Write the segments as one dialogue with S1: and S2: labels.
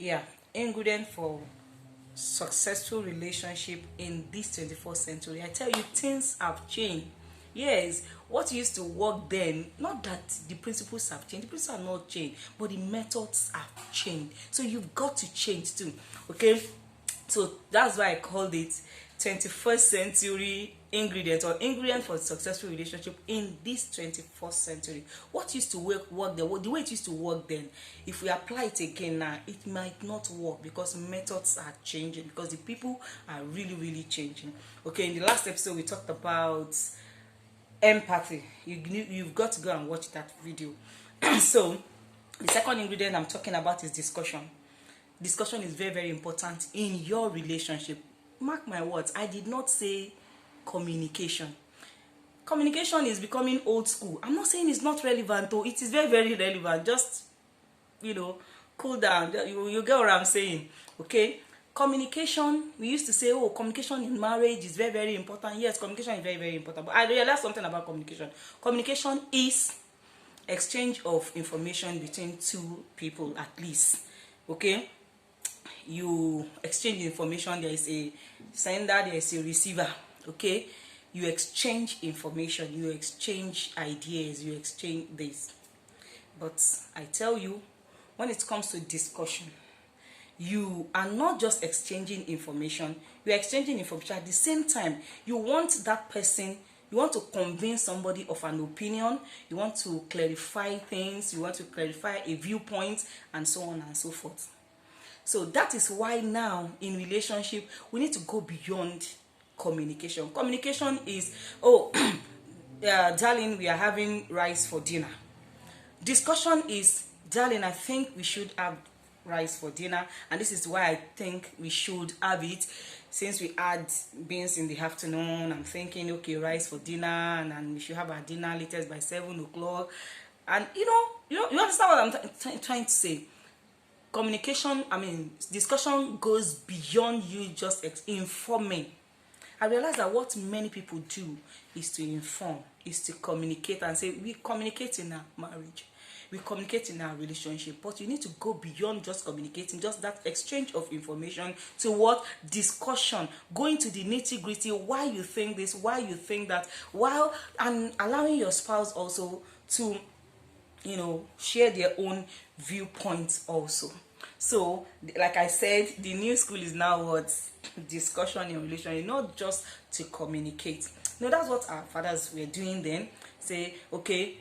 S1: Yeah, ingredient for successful relationship in this 21st century. I tell you, things have changed. Yes, what used to work then, not that the principles have changed, the principles have not changed, but the methods have changed. So you've got to change too. Okay, so that's why I called it 21st century ingredient, or ingredient for successful relationship in this 21st century. What used to work then, the way it used to work then, if we apply it again now, it might not work because methods are changing, because the people are really changing. Okay, in the last episode we talked about empathy. You've got to go and watch that video. So the second ingredient I'm talking about is discussion. Discussion is very important in your relationship. Mark my words, I did not say communication. Communication is becoming old school. I'm not saying it's not relevant, though. It is very relevant. Just, cool down. You get what I'm saying. Okay, communication, we used to say, oh, communication in marriage is very important. Yes, communication is very important, but I realized something about communication. Communication is exchange of information between two people, at least. Okay, you exchange information. There is a sender, there is a receiver. Okay, you exchange information, you exchange ideas, you exchange this. But I tell you, when it comes to discussion, you are not just exchanging information, you are exchanging information at the same time. You want that person, you want to convince somebody of an opinion, you want to clarify things, you want to clarify a viewpoint, and so on and so forth. So that is why now in relationship we need to go beyond communication. Communication is, oh, darling, we are having rice for dinner. Discussion is, darling, I think we should have rice for dinner, and this is why I think we should have it. Since we had beans in the afternoon, I'm thinking, okay, rice for dinner, and we should have our dinner latest by 7 o'clock. And you understand what I'm trying to say? Communication, discussion goes beyond you just informing. I realize that what many people do is to inform, is to communicate and say, we communicate in our marriage, we communicate in our relationship. But you need to go beyond just communicating, just that exchange of information, to what? Discussion, going to the nitty-gritty, why you think this, why you think that, while and allowing your spouse also to share their own viewpoints also. So like I said, the new school is now what? Discussion in relationship, not just to communicate. That's what our fathers were doing then. Say, okay,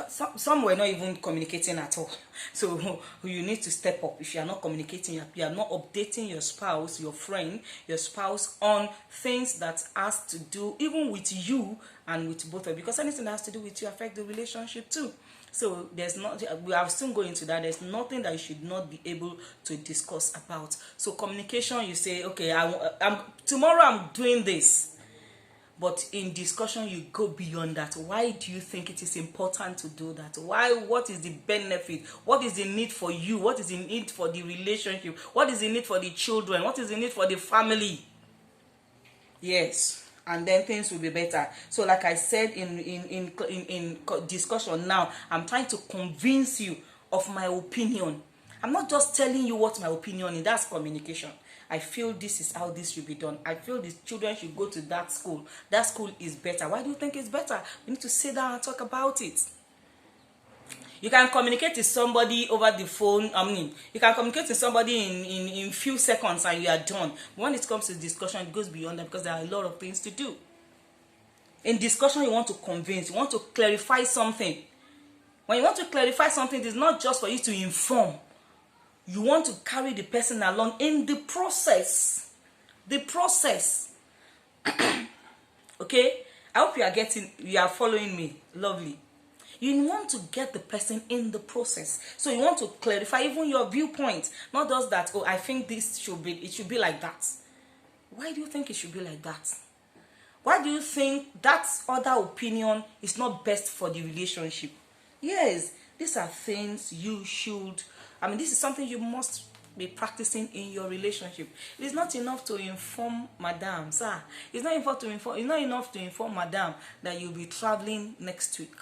S1: some were not even communicating at all. So you need to step up. If you are not communicating, you are not updating your spouse, your friend, your spouse on things that has to do even with you and with both of you, because anything that has to do with you affect the relationship too. So there's not, we are still going to that. There's nothing that you should not be able to discuss about. So communication, you say, okay, tomorrow I'm doing this. But in discussion, you go beyond that. Why do you think it is important to do that? Why? What is the benefit? What is the need for you? What is the need for the relationship? What is the need for the children? What is the need for the family? Yes. And then things will be better. So like I said in discussion now, I'm trying to convince you of my opinion. I'm not just telling you what my opinion is. That's communication. I feel this is how this should be done. I feel the children should go to that school. That school is better. Why do you think it's better? We need to sit down and talk about it. You can communicate with somebody over the phone. You can communicate with somebody in few seconds and you are done. But when it comes to discussion, it goes beyond that, because there are a lot of things to do. In discussion, you want to convince, you want to clarify something. When you want to clarify something, it is not just for you to inform. You want to carry the person along in the process. The process. Okay? I hope you are following me. Lovely. You want to get the person in the process. So you want to clarify even your viewpoint. Not just that, oh, I think it should be like that. Why do you think it should be like that? Why do you think that other opinion is not best for the relationship? Yes, these are things you should, this is something you must be practicing in your relationship. It is not enough to inform madam, sir. It's not enough to inform madam that you'll be traveling next week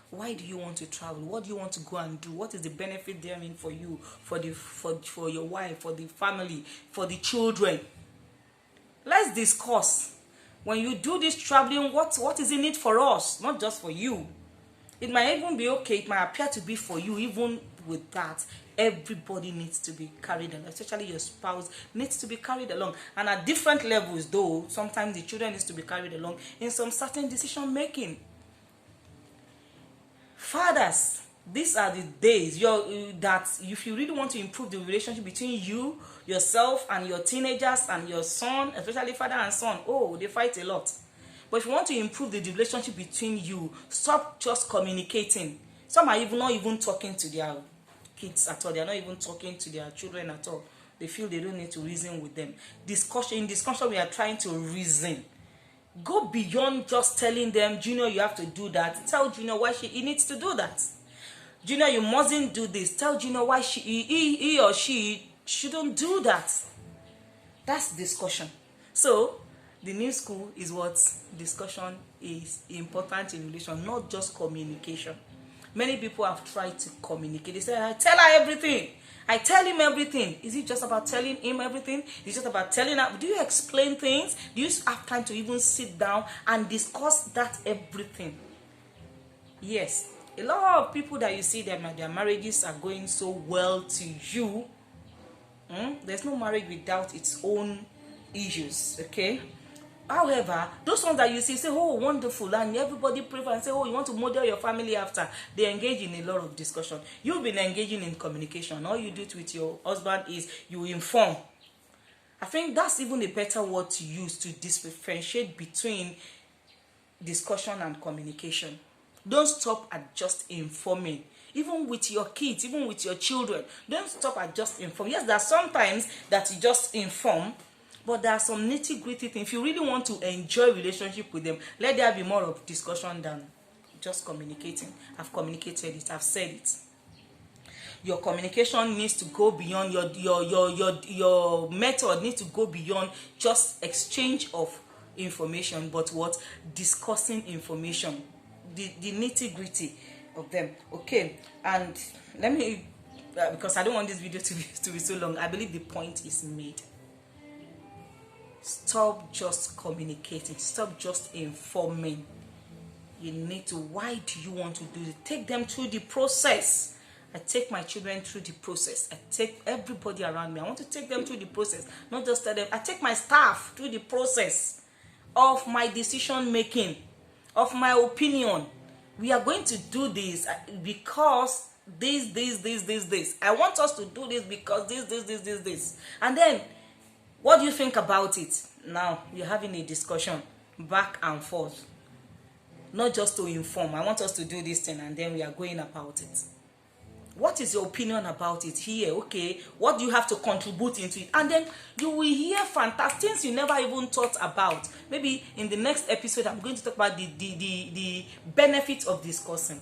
S1: Why do you want to travel? What do you want to go and do? What is the benefit therein for you, for your wife, for the family, for the children? Let's discuss. When you do this traveling, what is in it for us, not just for you? It might even be okay, it might appear to be for you. Even with that, everybody needs to be carried along, especially your spouse needs to be carried along. And at different levels, though, sometimes the children needs to be carried along in some certain decision making. Fathers, these are the days that if you really want to improve the relationship between you, yourself, and your teenagers and your son, especially father and son, they fight a lot. But if you want to improve the relationship between you, stop just communicating. Some are not even talking to their kids at all. They are not even talking to their children at all. They feel they don't need to reason with them. In discussion, we are trying to reason. Go beyond just telling them, Junior, you have to do that. Tell Junior why he needs to do that. Junior, you mustn't do this. Tell Junior why he or she shouldn't do that. That's discussion. So, the new school is what discussion is important in relation, not just communication. Many people have tried to communicate. They say, I tell her everything. I tell him everything. Is it just about telling him everything? Is it just about telling her? Do you explain things? Do you have time to even sit down and discuss that everything? Yes. A lot of people that you see them, their marriages are going so well to you. There's no marriage without its own issues, okay? However, those ones that you see say, oh, wonderful, and everybody pray for and say, oh, you want to model your family after, they engage in a lot of discussion. You've been engaging in communication. All you do with your husband is you inform. I think that's even a better word to use to differentiate between discussion and communication. Don't stop at just informing. Even with your kids, even with your children, don't stop at just inform. Yes, there are sometimes that you just inform, but there are some nitty-gritty things. If you really want to enjoy relationship with them, let there be more of discussion than just communicating. I've communicated it. I've said it. Your communication needs to go beyond your method needs to go beyond just exchange of information, but what? Discussing information, the nitty-gritty of them. Okay, and let me because I don't want this video to be so long. I believe the point is made. Stop just communicating. Stop just informing. You need to. Why do you want to do it? Take them through the process. I take my children through the process. I take everybody around me. I want to take them through the process. Not just tell them. I take my staff through the process of my decision making, of my opinion. We are going to do this because this. I want us to do this because this. And then, what do you think about it? Now, you're having a discussion back and forth. Not just to inform. I want us to do this thing and then we are going about it. What is your opinion about it here? Okay, what do you have to contribute into it? And then you will hear fantastic things you never even thought about. Maybe in the next episode, I'm going to talk about the benefits of discussing.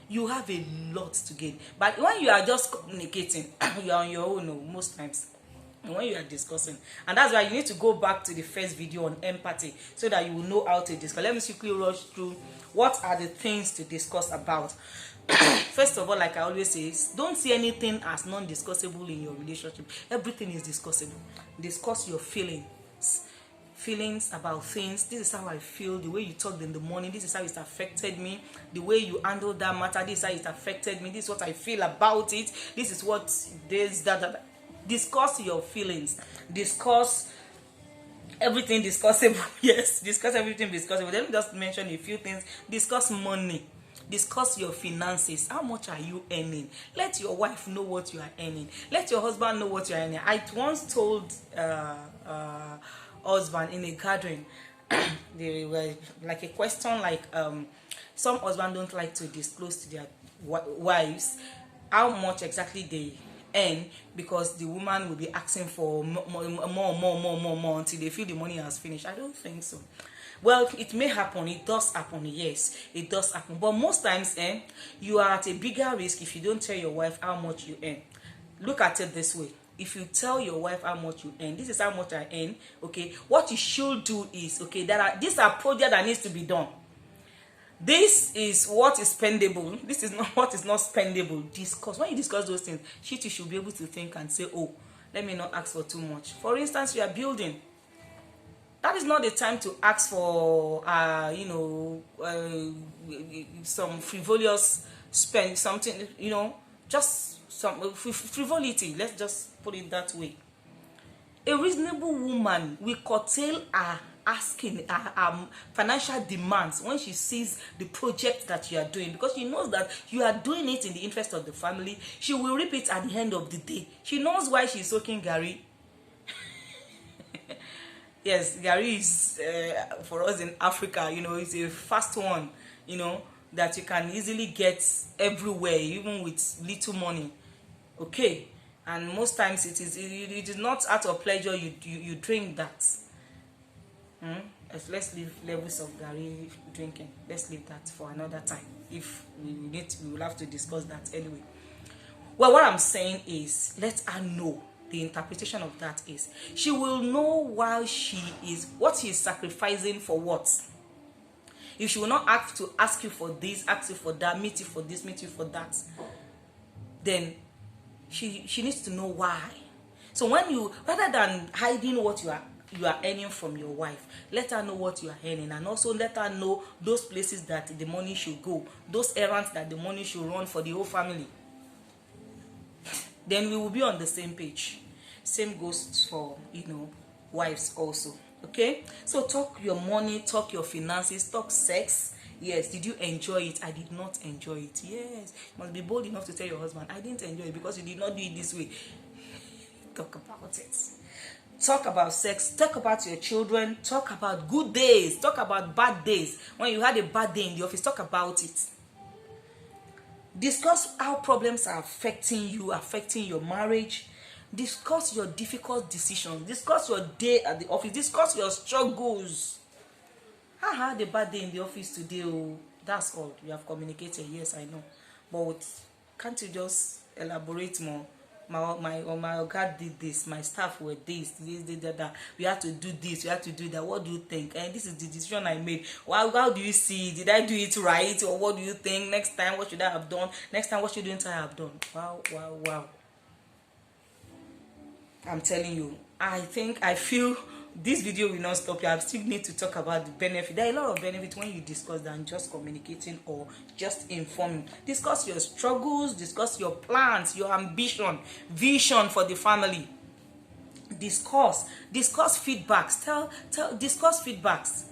S1: You have a lot to gain. But when you are just communicating, you are on your own most times. And when you are discussing, and that's why you need to go back to the first video on empathy so that you will know how to discuss. Let me quickly rush through what are the things to discuss about. First of all, like I always say, don't see anything as non-discussable in your relationship. Everything is discussable. Discuss your feelings about things. This is how I feel. The way you talked in the morning, this is how it affected me. The way you handled that matter, this is how it affected me. This is what I feel about it. This is what that. Discuss your feelings. Discuss everything discussable. Yes, discuss everything discussable. Let me just mention a few things. Discuss money. Discuss your finances. How much are you earning? Let your wife know what you are earning. Let your husband know what you are earning. I once told husband in a gathering, they were like a question like some husbands don't like to disclose to their wives how much exactly they earn, because the woman will be asking for more until they feel the money has finished. I don't think so. Well, it may happen. It does happen. Yes, it does happen. But most times, you are at a bigger risk if you don't tell your wife how much you earn. Look at it this way. If you tell your wife how much you earn, this is how much I earn, okay, what you should do is, okay, these are projects that needs to be done. This is what is spendable. This is not what is not spendable. Discuss. When you discuss those things, she too should be able to think and say, oh, let me not ask for too much. For instance, you are building. That is not the time to ask for, some frivolous spend, something, just some frivolity. Let's just put it that way. A reasonable woman will curtail her asking her financial demands when she sees the project that you are doing, because she knows that you are doing it in the interest of the family. She will reap it at the end of the day. She knows why she's soaking Gary. Yes, Gary is for us in Africa, it's a fast one, that you can easily get everywhere, even with little money. Okay, and most times it is not out of pleasure you drink that. Let's leave levels of Gary drinking. Let's leave that for another time. If we will have to discuss that anyway. Well, what I'm saying is, let her know. The interpretation of that is, she will know why what she is sacrificing for what. If she will not have to ask you for this, ask you for that, meet you for this, meet you for that, then she needs to know why. So when you, rather than hiding what you are earning from your wife, let her know what you are earning, and also let her know those places that the money should go, those errands that the money should run for the whole family. Then we will be on the same page. Same goes for wives also. Okay, so talk your money, talk your finances, talk sex. Yes, did you enjoy it? I did not enjoy it. Yes, you must be bold enough to tell your husband, I didn't enjoy it because you did not do it this way. Talk about it. Talk about sex, talk about your children, talk about good days, talk about bad days. When you had a bad day in the office, talk about it. Discuss how problems are affecting you, affecting your marriage. Discuss your difficult decisions. Discuss your day at the office. Discuss your struggles. I had a bad day in the office today. Oh, that's all. You have communicated. Yes, I know. But can't you just elaborate more? My God did this. My staff were this, that. We had to do this. We had to do that. What do you think? And this is the decision I made. How do you see? Did I do it right? Or what do you think? Next time, what should I have done? Next time, what shouldn't I have done? Wow. I'm telling you, I feel this video will not stop you. I still need to talk about the benefit. There are a lot of benefits when you discuss than just communicating or just informing. Discuss your struggles, discuss your plans, your ambition, vision for the family. Discuss feedbacks. Discuss feedbacks.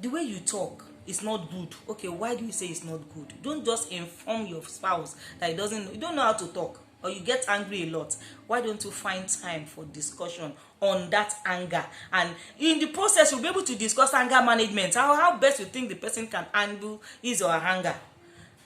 S1: The way you talk is not good. Okay, why do you say it's not good? Don't just inform your spouse that you don't know how to talk, or you get angry a lot. Why don't you find time for discussion on that anger? And in the process, you'll be able to discuss anger management. How best you think the person can handle his or her anger.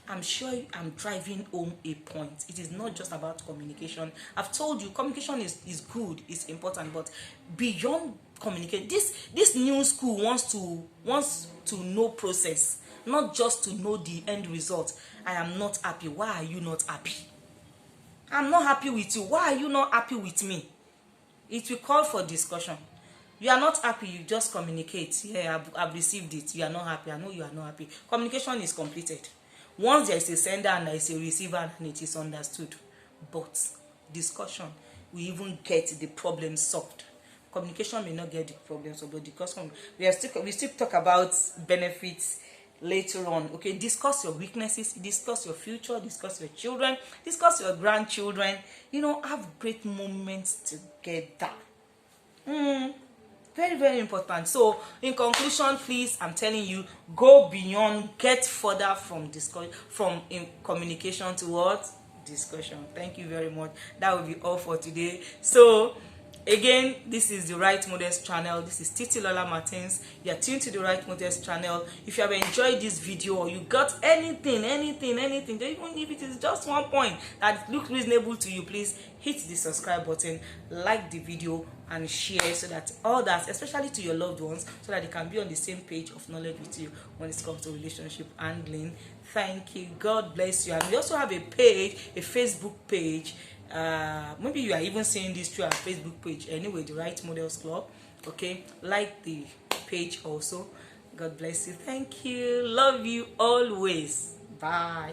S1: I'm sure I'm driving home a point. It is not just about communication. I've told you, communication is good, it's important, but beyond communication, this new school wants to know process, not just to know the end result. I am not happy. Why are you not happy? I'm not happy with you. Why are you not happy with me? It will call for discussion. You are not happy, you just communicate. Yeah, I've received it. You are not happy. I know you are not happy. Communication is completed. Once there is a sender and there is a receiver and it is understood. But discussion will even get the problem solved. Communication may not get the problem solved, but discussion, we still talk about benefits later on. Okay, discuss your weaknesses, discuss your future, discuss your children, discuss your grandchildren. Have great moments together. Very, very important. So in conclusion, please, I'm telling you, go beyond, get further from communication towards discussion. Thank you very much. That will be all for today. So again, this is the Right Models channel. This is Titi Lola Martins. You are tuned to the Right Models channel. If you have enjoyed this video, or you got anything, even if it is just one point that looks reasonable to you, please hit the subscribe button, like the video, and share, so that others, especially to your loved ones, so that they can be on the same page of knowledge with you when it comes to relationship handling. Thank you. God bless you. And we also have a Facebook page. Maybe you are even seeing this through our Facebook page. Anyway, the Right Models Club. Okay, like the page also. God bless you. Thank you. Love you always. Bye.